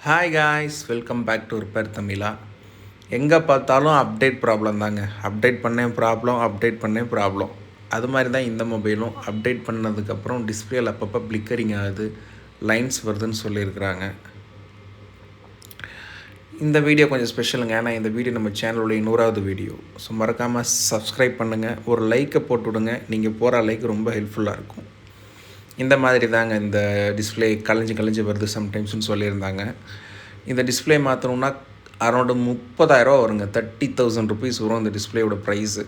Hi guys, welcome back to repair தமிழா. எங்கே பார்த்தாலும் அப்டேட் ப்ராப்ளம் தாங்க. அப்டேட் பண்ணேன் ப்ராப்ளம். அது மாதிரி தான் இந்த மொபைலும். அப்டேட் பண்ணதுக்கப்புறம் டிஸ்பிளேல அப்பப்போ பிளிக்கரிங் ஆகுது, லைன்ஸ் வருதுன்னு சொல்லியிருக்கிறாங்க. இந்த வீடியோ கொஞ்சம் ஸ்பெஷலுங்க. ஏன்னா இந்த வீடியோ நம்ம சேனலுடைய 100வது வீடியோ. ஸோ மறக்காமல் சப்ஸ்கிரைப் பண்ணுங்கள், ஒரு லைக்கை போட்டு விடுங்க. நீங்கள் போகிற லைக் ரொம்ப ஹெல்ப்ஃபுல்லாக இருக்கும். இந்த மாதிரி தாங்க இந்த டிஸ்பிளே கலைஞ்சு வருது சம்டைம்ஸ்னு சொல்லியிருந்தாங்க. இந்த டிஸ்பிளே மாற்றணுன்னா அரௌண்டு 30,000 வருங்க. 30,000 ருபீஸ் வரும் இந்த டிஸ்பிளேயோட ப்ரைஸு.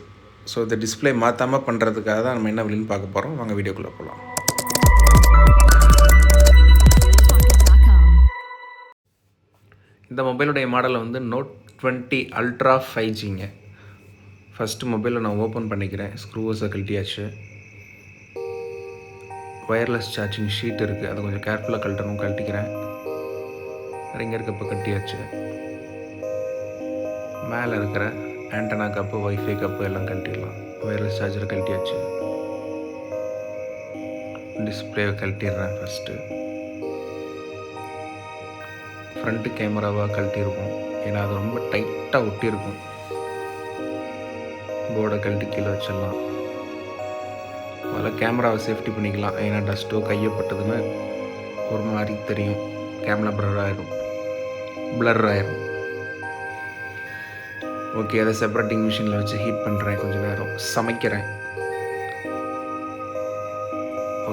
ஸோ இந்த டிஸ்பிளே மாற்றாமல் பண்ணுறதுக்காக தான் நம்ம என்ன வழின்னு பார்க்க போகிறோம். வாங்க வீடியோக்குள்ளே போகலாம். இந்த மொபைலுடைய மாடல் வந்து Note 20 Ultra 5Gங்க. ஃபஸ்ட்டு மொபைலை நான் ஓப்பன் பண்ணிக்கிறேன். ஸ்க்ரூவர்ஸை கழட்டியாச்சு. ஒயர்லெஸ் சார்ஜிங் ஷீட் இருக்குது, அதை கொஞ்சம் கேர்ஃபுல்லாக கழட்டிக்கிறேன். ரிங்கர் கப்பை கட்டியாச்சு. மேலே இருக்கிற ஆண்டனா கப்பு, வைஃபை கப்பு எல்லாம் கழட்டிடலாம். ஒயர்லெஸ் சார்ஜரை கழட்டியாச்சு. டிஸ்பிளேவை கழட்டிடுறேன். ஃபஸ்ட்டு ஃப்ரண்ட்டு கேமராவாக கழட்டியிருக்கும், ஏன்னா அது ரொம்ப டைட்டாக ஒட்டியிருக்கும். போர்டை கழட்டி கீழே வச்சிடலாம். அதில் கேமராவை சேஃப்டி பண்ணிக்கலாம். ஏன்னா டஸ்ட்டோ கையப்பட்டதுன்னா ஒரு மாதிரி தெரியும், கேமரா பிளர் ஆயிரும். ஓகே, அதை செப்பரேட்டிங் மிஷினில் வச்சு ஹீட் பண்ணுறேன். கொஞ்சம் நேரம் சமைக்கிறேன்.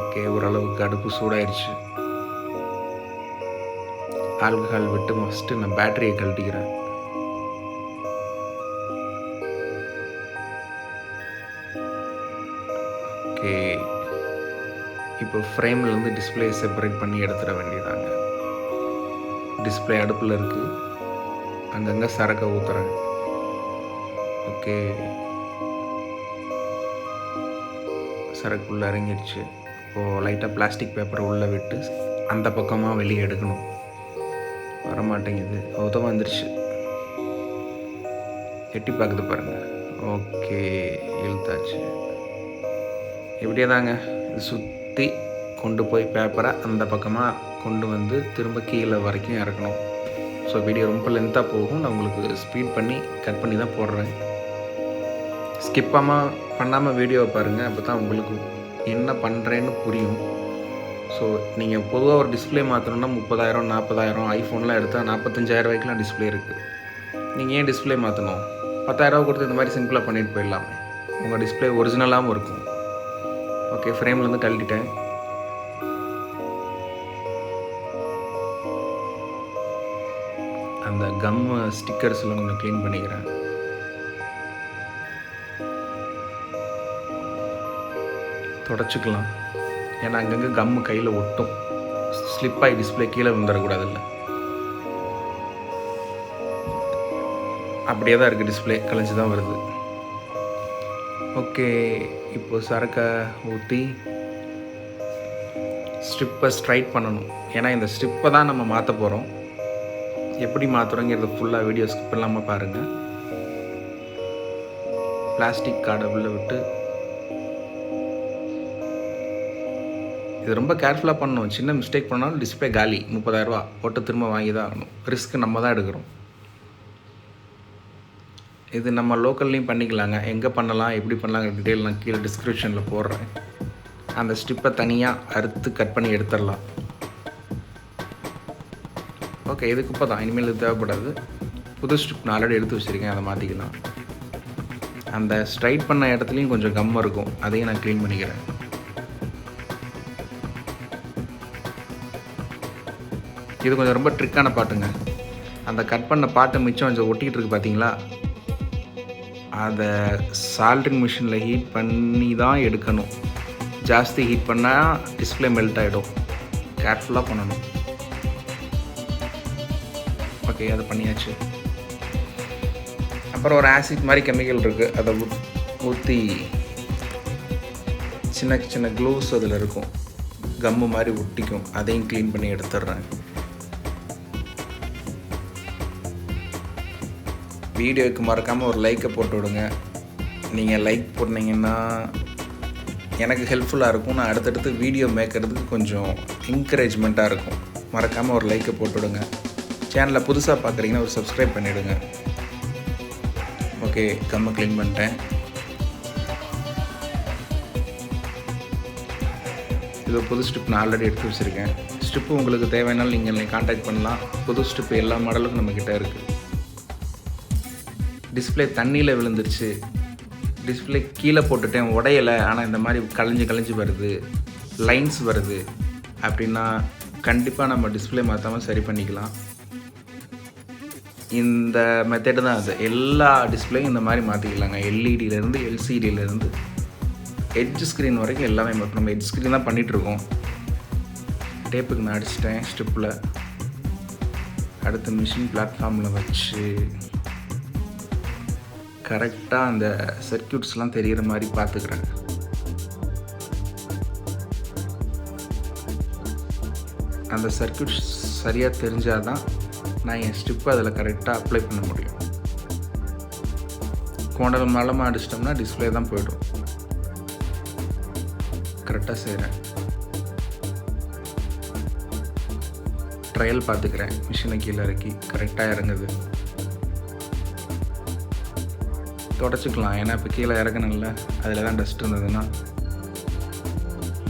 ஓகே, ஓரளவுக்கு அடுப்பு சூடாயிடுச்சு. ஆல்கஹால் விட்டு ஃபஸ்ட்டு நான் பேட்டரியை கழட்டிக்கிறேன். ஓகே, இப்போ ஃப்ரேம்லேருந்து டிஸ்பிளே செப்பரேட் பண்ணி எடுத்துட வேண்டியதாங்க. டிஸ்பிளே அடுப்பில் இருக்குது, அங்கங்கே சரக்கை ஊற்றுறேன். ஓகே, சரக்கு உள்ளே இறங்கிடுச்சு. இப்போது லைட்டாக பிளாஸ்டிக் பேப்பரை உள்ளே விட்டு அந்த பக்கமாக வெளியே எடுக்கணும். வரமாட்டேங்குது, உதவ வந்துருச்சு. எட்டி பார்க்குது பாருங்கள். ஓகே, இழுத்தாச்சு. இப்படியே தாங்க இது சுற்றி கொண்டு போய் பேப்பரை அந்த பக்கமாக கொண்டு வந்து திரும்ப கீழே வரைக்கும் இறக்கணும். ஸோ வீடியோ ரொம்ப லென்த்தாக போகும். நான் உங்களுக்கு ஸ்பீட் பண்ணி கட் பண்ணி தான் போடுறேன். பண்ணாமல் வீடியோவை பாருங்கள், அப்போ தான் உங்களுக்கு என்ன பண்ணுறேன்னு புரியும். ஸோ நீங்கள் பொதுவாக ஒரு டிஸ்பிளே மாற்றணுன்னா 30,000 40,000, ஐஃபோன்லாம் எடுத்தால் 45,000 ரூபாய்க்குலாம் டிஸ்பிளே இருக்குது. நீங்கள் ஏன் டிஸ்பிளே மாற்றணும்? 10,000 கொடுத்து இந்த மாதிரி சிம்பிளாக பண்ணிட்டு போயிடலாமே. உங்கள் டிஸ்பிளே ஒரிஜினலாகவும் இருக்கும். ஓகே, ஃப்ரேம்லேருந்து கழட்டிட்டேன். அந்த கம் ஸ்டிக்கர்ஸ்லாம் கொஞ்சம் க்ளீன் பண்ணிக்கிறேன். தொடச்சிக்கலாம், ஏன்னா அங்கங்கே கம்மு கையில் ஒட்டும். ஸ்லிப்பாகி டிஸ்பிளே கீழே வந்துடக்கூடாதுல்ல. அப்படியே தான் இருக்குது, டிஸ்பிளே கலைஞ்சி தான் வருது. ஓகே, இப்போது சரக்கை ஊற்றி ஸ்ட்ரிப்பை ஸ்ட்ரைட் பண்ணணும். ஏன்னா இந்த ஸ்ட்ரிப்பை தான் நம்ம மாற்ற போகிறோம். எப்படி மாற்றுறோங்கிறது ஃபுல்லாக வீடியோ ஸ்கிப் இல்லாமல் பாருங்கள். பிளாஸ்டிக் கார்டை உள்ளே விட்டு இது ரொம்ப கேர்ஃபுல்லாக பண்ணணும். சின்ன மிஸ்டேக் பண்ணாலும் டிஸ்பிளே காலி. 30,000 ரூபா போட்டு திரும்ப வாங்கி தான் ஆகணும். ரிஸ்க்கு நம்ம தான் எடுக்கிறோம். இது நம்ம லோக்கல்லையும் பண்ணிக்கலாங்க. எங்கே பண்ணலாம், எப்படி பண்ணலாங்கிற டீட்டெயில் நான் கீழே டிஸ்கிரிப்ஷனில் போடுறேன். அந்த ஸ்ட்ரிப்பை தனியாக அறுத்து கட் பண்ணி எடுத்துடலாம். ஓகே, இதுக்கு இப்போ தான் இனிமேல் இது தேவைப்படாது. புது ஸ்ட்ரிப் நான் ஆல்ரெடி எடுத்து வச்சுருக்கேன், அதை மாற்றிக்கலாம். அந்த ஸ்ட்ரைட் பண்ண இடத்துலையும் கொஞ்சம் கம் இருக்கும், அதையும் நான் க்ளீன் பண்ணிக்கிறேன். இது கொஞ்சம் ரொம்ப ட்ரிக்கான பாட்டுங்க. அந்த கட் பண்ண பாட்டு மிச்சம் கொஞ்சம் ஒட்டிக்கிட்டு இருக்குது பார்த்தீங்களா, அதை சால்ட்ரிங் மிஷினில் ஹீட் பண்ணி தான் எடுக்கணும். ஜாஸ்தி ஹீட் பண்ணால் டிஸ்பிளே மெல்ட் ஆகிடும். கேர்ஃபுல்லாக பண்ணணும். ஓகே, அதை பண்ணியாச்சு. அப்புறம் ஒரு ஆசிட் மாதிரி கெமிக்கல் இருக்குது, அதை ஊற்றி சின்ன சின்ன க்ளூஸ் அதில் இருக்கும், கம்மு மாதிரி ஒட்டிக்கும். அதையும் க்ளீன் பண்ணி எடுத்துடுறேன். வீடியோவுக்கு மறக்காமல் ஒரு லைக்கை போட்டு விடுங்க. நீங்கள் லைக் போட்டிங்கன்னா எனக்கு ஹெல்ப்ஃபுல்லாக இருக்கும். நான் அடுத்தடுத்து வீடியோ மேய்க்கிறதுக்கு கொஞ்சம் என்கரேஜ்மெண்ட்டாக இருக்கும். மறக்காமல் ஒரு லைக்கை போட்டுவிடுங்க. சேனலை புதுசாக பார்க்குறீங்கன்னா ஒரு சப்ஸ்கிரைப் பண்ணிவிடுங்க. ஓகே, கம்மை க்ளீன் பண்ணிட்டேன். இது புது ஸ்ட்ரிப் நான் ஆல்ரெடி எடுத்து வச்சுருக்கேன். ஸ்ட்ரிப்பு உங்களுக்கு தேவைனாலும் நீங்கள் என்னை காண்டாக்ட் பண்ணலாம். புது ஸ்ட்ரிப்பு எல்லா மாடலுக்கும் நம்மக்கிட்ட இருக்குது. டிஸ்பிளே தண்ணியில் விழுந்துருச்சு, டிஸ்பிளே கீழே போட்டுட்டேன் உடையலை, ஆனால் இந்த மாதிரி கலைஞ்சு வருது, லைன்ஸ் வருது அப்படின்னா கண்டிப்பாக நம்ம டிஸ்பிளே மாற்றாமல் சரி பண்ணிக்கலாம். இந்த மெத்தடு தான் அது. எல்லா டிஸ்பிளேயும் இந்த மாதிரி மாற்றிக்கலாங்க. எல்இடியிலேருந்து எல்சிடியிலேருந்து எட்ஜ் ஸ்க்ரீன் வரைக்கும் எல்லாமே மாற்றும். நம்ம எட்ஜ் ஸ்க்ரீன் தான் பண்ணிகிட்ருக்கோம். டேப்புக்கு நான் அடிச்சிட்டேன் ஸ்ட்ரிப்பில். அடுத்து மிஷின் பிளாட்ஃபார்மில் வச்சு கரெக்டாக அந்த சர்க்யூட்ஸ்லாம் தெரிகிற மாதிரி பார்த்துக்கிறேன். அந்த சர்க்யூட் சரியாக தெரிஞ்சால் தான் நான் என் ஸ்ட்ரிப்பை அதில் கரெக்டாக அப்ளை பண்ண முடியும். கோண்டல் மலமாக அடிச்சிட்டோம்னா டிஸ்பிளே தான் போய்டும். கரெக்டாக செய்கிறேன். ட்ரையல் பார்த்துக்கிறேன். மிஷினை கீழே இறக்கி கரெக்டாக இறங்குது. தொடச்சிக்கலாம், ஏன்னா இப்போ கீழே இறக்கணும்ல, அதில் தான் டஸ்ட் இருந்ததுன்னா.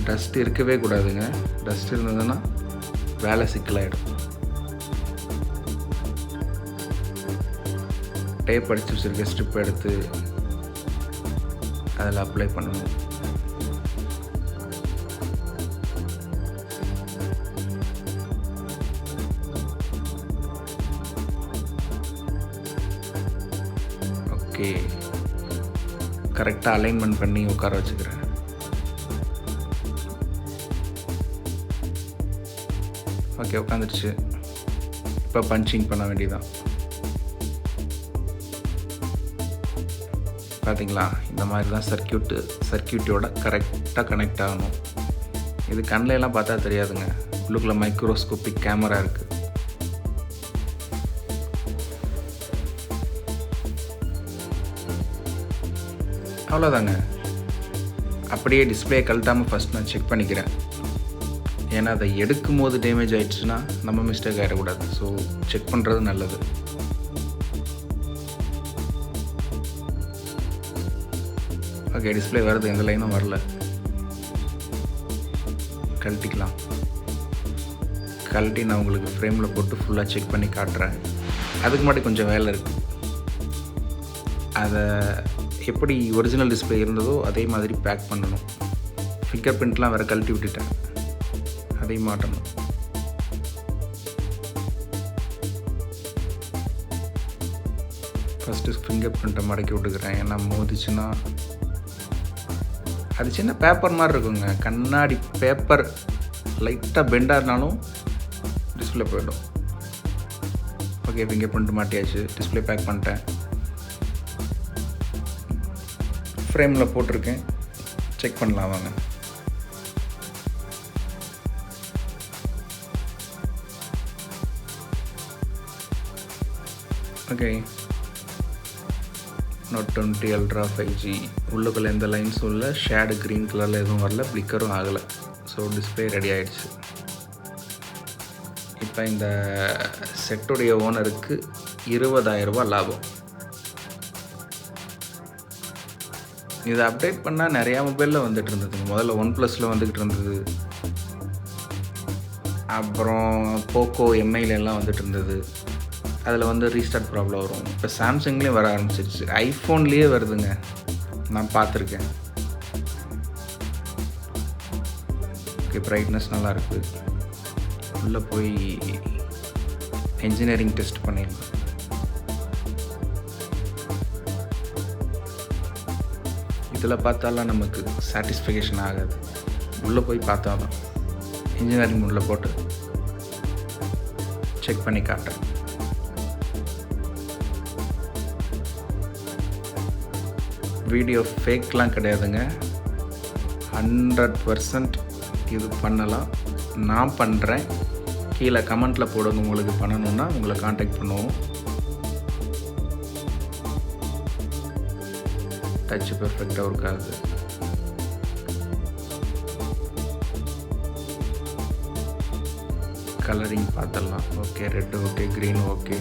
டஸ்ட் இருக்கவே கூடாதுங்க. டஸ்ட் இருந்ததுன்னா வேலை சிக்கலாகிடும். டேப் அடித்து வச்சுருக்க ஸ்ட்ரிப் எடுத்து அதில் அப்ளை பண்ணணும். ஓகே, கரெக்டாக அலைன்மெண்ட் பண்ணி உட்கார வச்சுக்கிறேன். ஓகே, உட்காந்துருச்சு. இப்போ பஞ்சிங் பண்ண வேண்டியதான். பார்த்தீங்களா, இந்த மாதிரி தான் சர்க்யூட்டோட கரெக்டாக கனெக்ட் ஆகணும். இது கண்ணிலலாம் பார்த்தா தெரியாதுங்க. உள்ளுக்குள்ள மைக்ரோஸ்கோபிக் கேமரா இருக்குது. அவ்வளோதாங்க. அப்படியே டிஸ்பிளே கழட்டாமல் ஃபஸ்ட் நான் செக் பண்ணிக்கிறேன். ஏன்னா அதை எடுக்கும் போது டேமேஜ் ஆகிடுச்சுன்னா நம்ம மிஸ்டேக் ஆகிடக்கூடாது. ஸோ செக் பண்ணுறது நல்லது. ஓகே, டிஸ்பிளே வருது, எந்த லைனும் வரல. கழட்டிக்கலாம். கழட்டி நான் உங்களுக்கு ஃப்ரேமில் போட்டு ஃபுல்லாக செக் பண்ணி காட்டுறேன். அதுக்கு முன்னாடி கொஞ்சம் வேலை இருக்குது. அதை எப்படி ஒரிஜினல் டிஸ்பிளே இருந்ததோ அதே மாதிரி பேக் பண்ணணும். ஃபிங்கர் பிரிண்ட்லாம் வேறு கழட்டி விட்டுட்டேன், அதையும் மாட்டணும். ஃபஸ்ட்டு ஃபிங்கர் பிரிண்ட்டை மடக்கி விட்டுக்கிறேன். ஏன்னா மோதிச்சுன்னா அது சின்ன பேப்பர் மாதிரி இருக்குங்க. கண்ணாடி பேப்பர் லைட்டாக பெண்டாக இருந்தாலும் டிஸ்பிளே போய்டும். ஓகே, ஃபிங்கர் பிரிண்ட் மாட்டியாச்சு. டிஸ்பிளே பேக் பண்ணிட்டேன். ஃப்ரேமில் போட்டிருக்கேன். செக் பண்ணலாம் வாங்க. Okay, Note 20 Ultra 5G. உள்ளுக்குள்ளே எந்த லைன்ஸும் இல்லை. ஷேடு க்ரீன் கலரில் எதுவும் வரல. பிளிக்கரும் ஆகலை. ஸோ டிஸ்பிளே ரெடி ஆகிடுச்சு. இப்போ இந்த செட்டுடைய ஓனருக்கு 20,000 ரூபா லாபம். இதை அப்டேட் பண்ணால் நிறையா மொபைலில் வந்துட்டு இருந்தது. முதல்ல OnePlusல வந்துக்கிட்டு இருந்தது. அப்புறம் போக்கோ எம்ஐல எல்லாம் வந்துட்டு இருந்தது. அதில் வந்து ரீஸ்டார்ட் ப்ராப்ளம் வரும். இப்போ சாம்சங்லேயும் வர ஆரம்பிச்சிருச்சு. ஐஃபோன்லேயே வருதுங்க, நான் பார்த்துருக்கேன். ஓகே, ப்ரைட்னஸ் நல்லா இருக்குது. உள்ளே போய் என்ஜினியரிங் டெஸ்ட் பண்ணிடலாம். இதில் பார்த்தாலாம் நமக்கு சாட்டிஸ்ஃபேக்ஷன் ஆகாது. உள்ளே போய் பார்த்தாலும் இன்ஜினியரிங் உள்ளே போட்டு செக் பண்ணி காட்டுறேன். வீடியோ ஃபேக்லாம் கிடையாதுங்க. 100% இது பண்ணலாம். நான் பண்ணுறேன். கீழே கமெண்ட்டில் போடுங்க. உங்களுக்கு பண்ணணுன்னா உங்களை காண்டாக்ட் பண்ணுவோம். டச் பெர்ஃபெக்டாக இருக்காது. கலரிங் பார்த்துடலாம். Okay, red okay, green okay,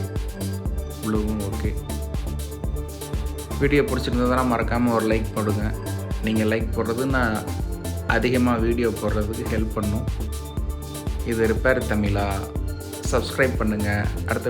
ப்ளூவும் ஓகே. வீடியோ பிடிச்சிருந்ததுனா மறக்காமல் ஒரு லைக் போடுங்க. நீங்கள் லைக் போடுறது நான் அதிகமாக வீடியோ போடுறதுக்கு ஹெல்ப் பண்ணும். இது ரிப்பேர் தமிழா. சப்ஸ்கிரைப் பண்ணுங்கள். அடுத்த